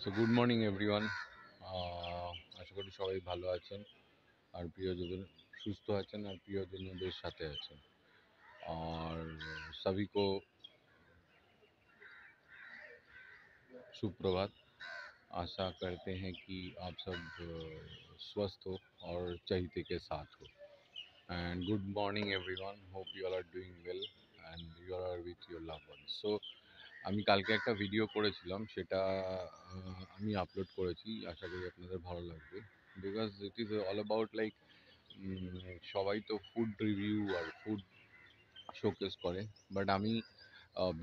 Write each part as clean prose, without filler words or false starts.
So good morning everyone. আশা করি সবাই ভালো আছেন আর প্রিয়জন সুস্থ আছেন আর প্রিয়জনদের সাথে আছেন। और सभी को सुप्रभात। आशा करते हैं कि आप सब स्वस्थ हो और चैत्य के साथ हो। And good morning everyone, hope you all are doing well and you are with your love ones. So আমি কালকে একটা ভিডিও করেছিলাম, সেটা আমি আপলোড করেছি। আশা করি আপনাদের ভালো লাগবে, because it is all about like সবাই তো ফুড রিভিউ আর ফুড শোকেস করে, বাট আমি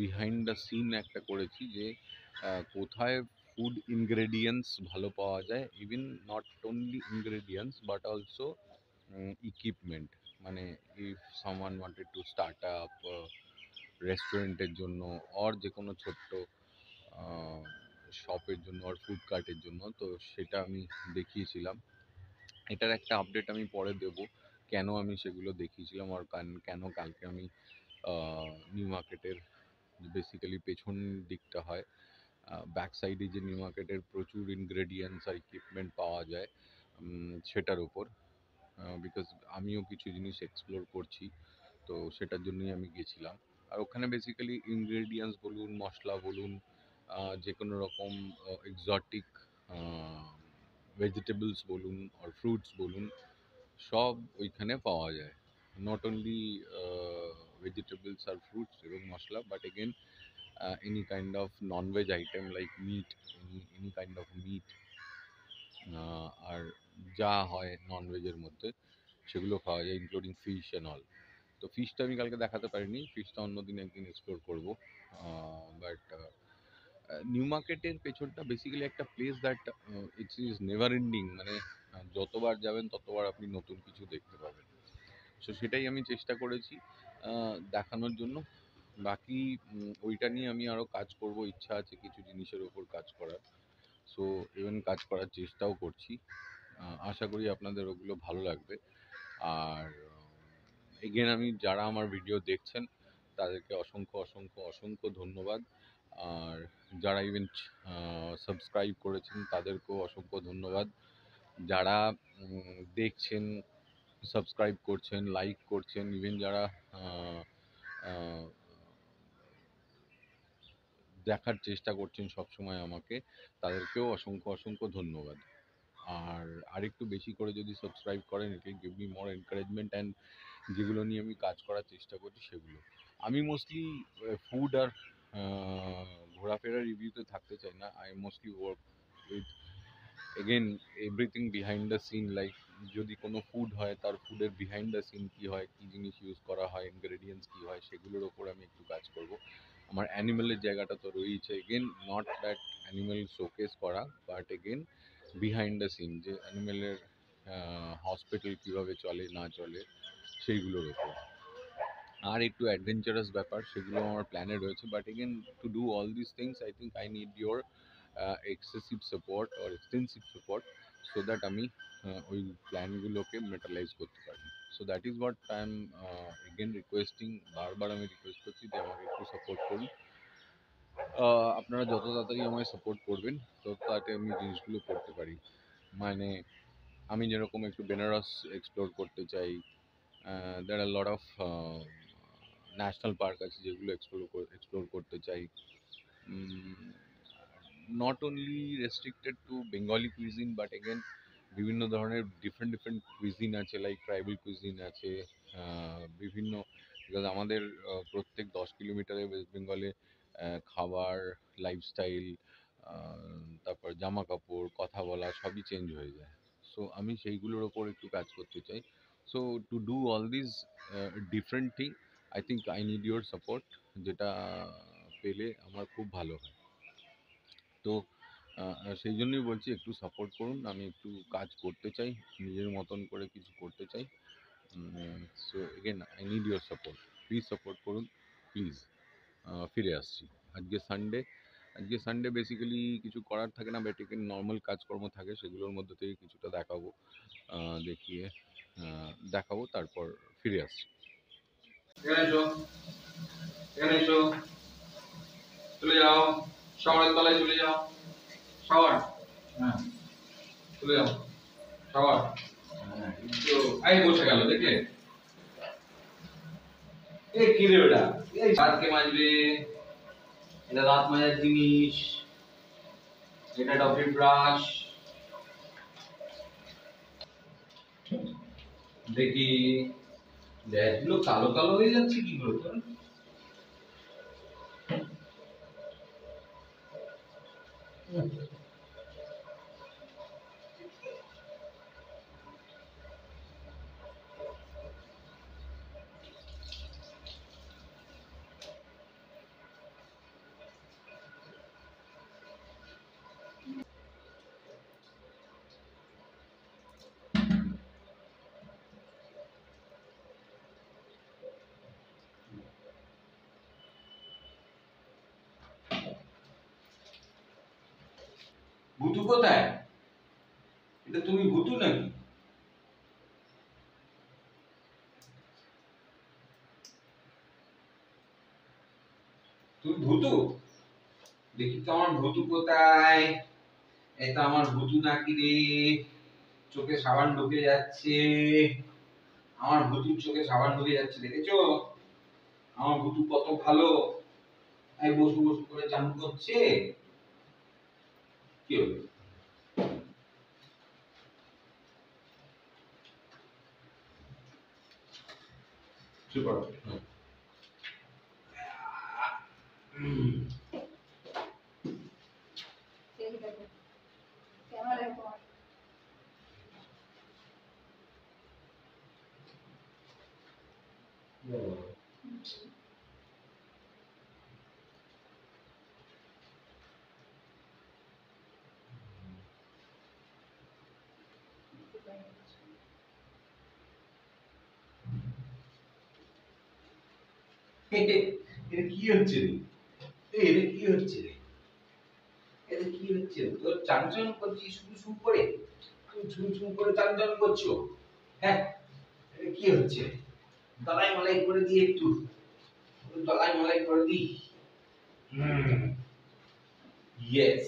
বিহাইন্ড দ্য সিন একটা করেছি যে কোথায় ফুড ইনগ্রেডিয়েন্টস ভালো পাওয়া যায়, even not only ingredients but also equipment. মানে if someone wanted to start up রেস্টুরেন্টের জন্য আর যে কোনো ছোট্ট শপের জন্য আর ফুড কার্টের জন্য, তো সেটা আমি দেখিয়েছিলাম। এটার একটা আপডেট আমি পরে দেব, কেন আমি সেগুলো দেখিয়েছিলাম আর কেন কালকে আমি নিউ মার্কেটের বেসিক্যালি পেছন দিকটা হয়, ব্যাক সাইডে যে নিউ মার্কেটের প্রচুর ইনগ্রেডিয়েন্টস আর ইকুইপমেন্ট পাওয়া যায় সেটার উপর, বিকজ আমিও কিছু জিনিস এক্সপ্লোর করছি, তো সেটার জন্যই আমি গেছিলাম। আর ওখানে বেসিক্যালি ইনগ্রেডিয়েন্টস বলুন, মশলা বলুন, যে কোনো রকম এক্সটিক ভেজিটেবলস বলুন আর ফ্রুটস বলুন, সব ওইখানে পাওয়া যায়। নট অনলি ভেজিটেবলস আর ফ্রুটস এবং মশলা, but again any kind of non-veg item like meat, any kind of meat, আর যা হয় ননভেজের মধ্যে সেগুলো খাওয়া যায়, ইনক্লুডিং ফিশ অ্যান্ড অল। তো ফিশটা আমি কালকে দেখাতে পারিনি, ফিশটা অন্যদিন একদিন এক্সপ্লোর করবো। বাট নিউ মার্কেটের পেছনটা বেসিক্যালি একটা place that it's is never ending, মানে যতবার যাবেন ততবার আপনি নতুন কিছু দেখতে পাবেন। সো সেটাই আমি চেষ্টা করেছি দেখানোর জন্য। বাকি ওইটা নিয়ে আমি আরও কাজ করব, ইচ্ছা আছে কিছু জিনিসের ওপর কাজ করার। সো ইভেন কাজ করার চেষ্টাও করছি। আশা করি আপনাদের ওগুলো ভালো লাগবে। আর এগেন আমি যারা আমার ভিডিও দেখছেন তাদেরকে অসংখ্য অসংখ্য অসংখ্য ধন্যবাদ। আর যারা ইভেন সাবস্ক্রাইব করেছেন তাদেরকেও অসংখ্য ধন্যবাদ। যারা দেখছেন, সাবস্ক্রাইব করছেন, লাইক করছেন, ইভেন যারা দেখার চেষ্টা করছেন সবসময় আমাকে, তাদেরকেও অসংখ্য অসংখ্য ধন্যবাদ। আর আরেকটু বেশি করে যদি সাবস্ক্রাইব করেন, it will give me more encouragement and যেগুলো নিয়ে আমি কাজ করার চেষ্টা করছি সেগুলো। আমি মোস্টলি ফুড আর ঘোরাফেরা রিভিউতে থাকতে চাই না। I mostly work with again everything behind the scene, like যদি কোনো ফুড হয় তার ফুডের বিহাইন্ড দ্য সিন কী হয়, কী জিনিস ইউজ করা হয়, ইনগ্রেডিয়েন্টস কী হয়, সেগুলোর ওপর আমি একটু কাজ করব। আমার অ্যানিমেলের জায়গাটা তো রয়েছে, again not that animal showcase করা, but again behind the scene, যে অ্যানিমেলের হসপিটাল কীভাবে চলে না চলে সেইগুলোর ওপর। আর একটু অ্যাডভেঞ্চারাস ব্যাপার, সেগুলো আমার প্ল্যানে রয়েছে। But again to do all this things I think I need your excessive support or extensive support, so that আমি ওই প্ল্যানগুলোকে মেটালাইজ করতে পারি। So that is what I am again requesting. বারবার আমি রিকোয়েস্ট করছি যে আমাকে একটু সাপোর্ট করুন। আপনারা যত তাড়াতাড়ি আমায় সাপোর্ট করবেন তত তাড়াতাড়ি আমি জিনিসগুলো করতে পারি। মানে আমি যেরকম একটু বেনারস এক্সপ্লোর করতে চাই, there are a lot of national park আছে যেগুলো এক্সপ্লোর করতে চাই। Not only restricted two Bengali cuisine, but again বিভিন্ন ধরনের ডিফারেন্ট ডিফারেন্ট কুইজিন আছে, লাইক ট্রাইবাল কুইজিন আছে, বিভিন্ন, বিকজ আমাদের প্রত্যেক 10 কিলোমিটারে ওয়েস্ট বেঙ্গলে খাবার, লাইফস্টাইল, তারপর জামা কাপড়, কথা বলা সবই চেঞ্জ হয়ে যায়। সো আমি সেইগুলোর ওপর একটু কাজ করতে চাই। So to do all this different thing I think I need your support, যেটা পেলে আমার খুব ভালো হয়। তো সেই জন্যই বলছি একটু সাপোর্ট করুন, আমি একটু কাজ করতে চাই, নিজের মতন করে কিছু করতে চাই। So again I need your support, please support করুন প্লিজ। ফিরে আসছি। আজকে সানডে, আজকে সানডে বেসিক্যালি কিছু করার থাকে না, বাট এখানে নর্মাল কাজকর্ম থাকে, সেগুলোর মধ্যে থেকে কিছুটা দেখাবো, দেখিয়ে দেখাবো, তারপর ফিরে আসছি। এখানে এসো, এখানে এসো, চলে যাও, শহরের তলায় চলে যাও, শাওয়ার হ্যাঁ চলে যাও শাওয়ার হ্যাঁ তো এই বসে গেল দেখলে এই কি রে ওটা এই দাঁতকে মাজবে এটা দাঁত মাজার জিনিস এটা ডবল ব্রাশ দেখি ড্যাশগুলো কালো কালো হয়ে যাচ্ছে কি করে তোর ভুতু কোথায় এটা তুমি ভুতু নাকি তুমি ভুতু দেখি তো আমার ভুতু কোথায় এটা আমার ভুতু নাকি রে চোখে সাবান ঢুকে যাচ্ছে আমার ভুতুর চোখে সাবান ঢুকে যাচ্ছে দেখেছো আমার ভুতু কত ভালো এই বসু বসু করে চান করছে কি হলো চুপ করো এটা কি হচ্ছে রে এটা কি হচ্ছে রে এটা কি হচ্ছে তোর চান চান করছিস শুরু শুরু করে তুমি ঝুম ঝুম করে চান চান করছো হ্যাঁ এটা কি হচ্ছে দলাই মলাই করে দিই একটু দলাই মলাই করে দিই ইয়েস